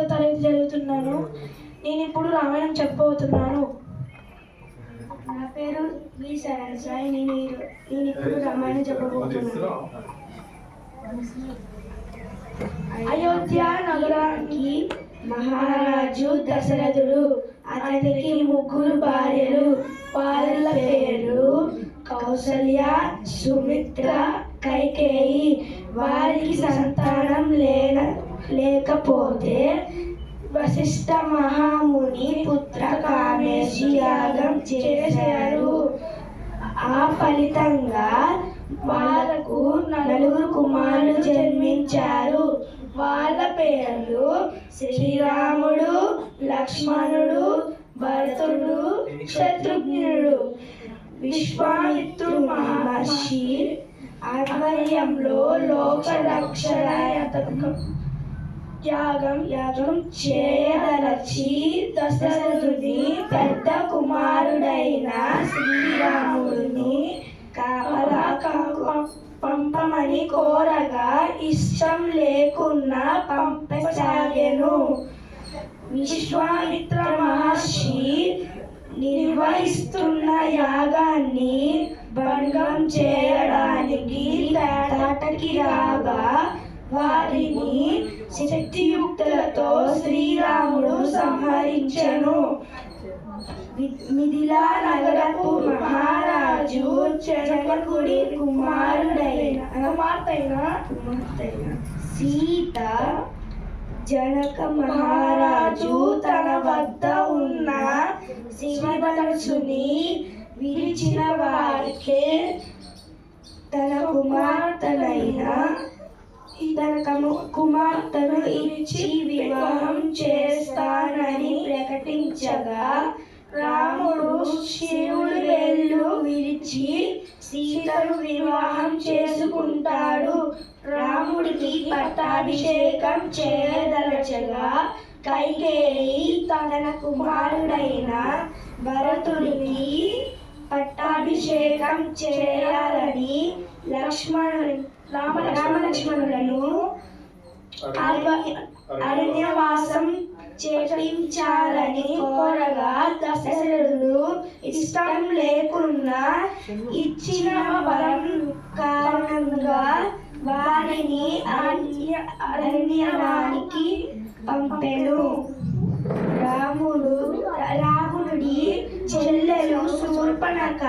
ఐదో తరగతి చదువుతున్నాను. నేను ఇప్పుడు రామాయణం చెప్పబోతున్నాను. నా పేరు వి శరణ్ సాయి. నేను ఇప్పుడు రామాయణం చెప్పబోతున్నాను. అయోధ్య నగరానికి మహారాజు దశరథుడు. అతనికి 3 భార్యలు. వాళ్ళ పేర్లు కౌసల్య, సుమిత్ర, కైకేయి. వారికి సంతానం లేకపోతే వశిష్ఠ మహాముని పుత్రకామేష్టి యాగం చేశారు. ఆ ఫలితంగా వాళ్ళకు 4 కుమారులు జన్మించారు. వాళ్ళ పేర్లు శ్రీరాముడు, లక్ష్మణుడు, భరతుడు, శత్రుఘ్నుడు. విశ్వామిత్రుడు మహర్షి ఆధ్వర్యంలో లోక రక్షణ యాగం చేయదలచి దశరథుని పెద్ద కుమారుడైన శ్రీరాముడిని కాపలా పంపమని కోరగా ఇష్టం లేకున్నా పంపసాగెను. విశ్వామిత్ర మహర్షి నిర్వహిస్తున్న యాగాన్ని భంగం చేయడానికి తాటకి రాగా వారిని శక్తియుక్తులతో శ్రీరాముడు సంహరించెను. మిథిలా నగరపు మహారాజు జనకుడి కుమార్తెైన సీత జనక మహారాజు తన వద్ద ఉన్న శివధనుసుని విరిచిన వారికే తన కుమార్తెను ఇచ్చి వివాహం చేస్తానని ప్రకటించగా రాముడు శివుడి వేళ్ళు విరిచి సీతను వివాహం చేసుకుంటాడు. రాముడికి పట్టాభిషేకం చేయదలచగా కైకేయి తన కుమారుడైన భరతుడికి పట్టాభిషేకం చేయాలని రామలక్ష్మణులను అరణ్యవాసం చేయించాలని కోరగా దశరథుడు ఇష్టం లేకున్నా ఇచ్చిన వరం కారణంగా వారిని అరణ్యానికి పంపెను. రాముడి చెల్లెలు శూర్పణఖ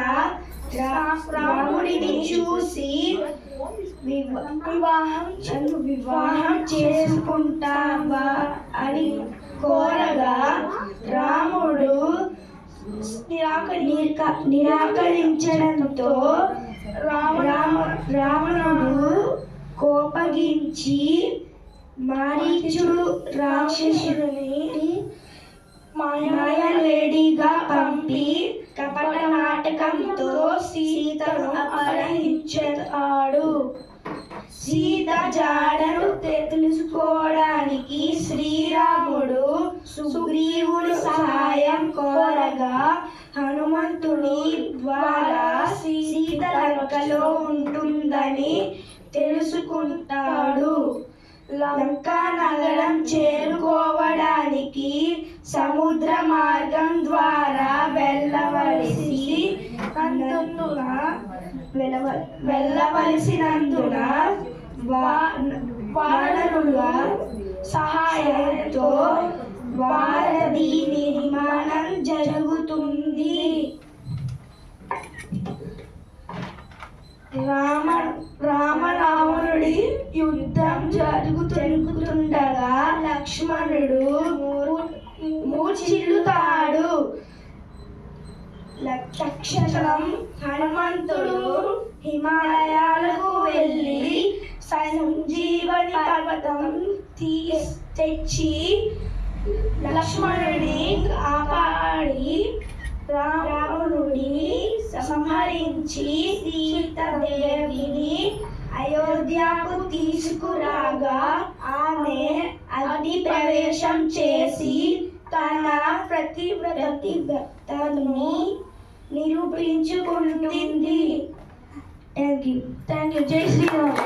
రాముడిని చూసి వివాహం చేసుకుంటావా అని కోరగా రాముడు నిరాకరించడంతో రావణుడు కోపగించి మారీచుడు రాక్షసుని మాయాలేడిగా పంపి కపట నాటకంతో సీతను అపహరించాడు. సీత జాడను తెలుసుకోవడానికి శ్రీరాముడు సుగ్రీవుడు సహాయం కోరగా హనుమంతుని ద్వారా సీత లంకలో ఉంటుందని తెలుసుకుంటాడు. లంకా నగరం చేరుకోవడానికి సముద్ర మార్గం ద్వారా వెళ్ళవలసినందున వానరుల సహాయంతో వారధి నిర్మాణం జరుగుతుంది. రామరావణుడి యుద్ధం జరుగుతుండగా లక్ష్మణుడు మూర్ఛిల్లుతాడు. తక్షణం హనుమంతుడు హిమాలయాలకు వెళ్ళి సంజీవని పర్వతం తెచ్చి లక్ష్మణుడిని కాపాడి రావణుడిని సంహరించి సీతాదేవిని అయోధ్యకు తీసుకురాగా ఆమె అగ్ని ప్రవేశం చేసి తన ప్రతివ్రతని నిరూపించుకుంటుంది. Thank you. జై శ్రీరామ్.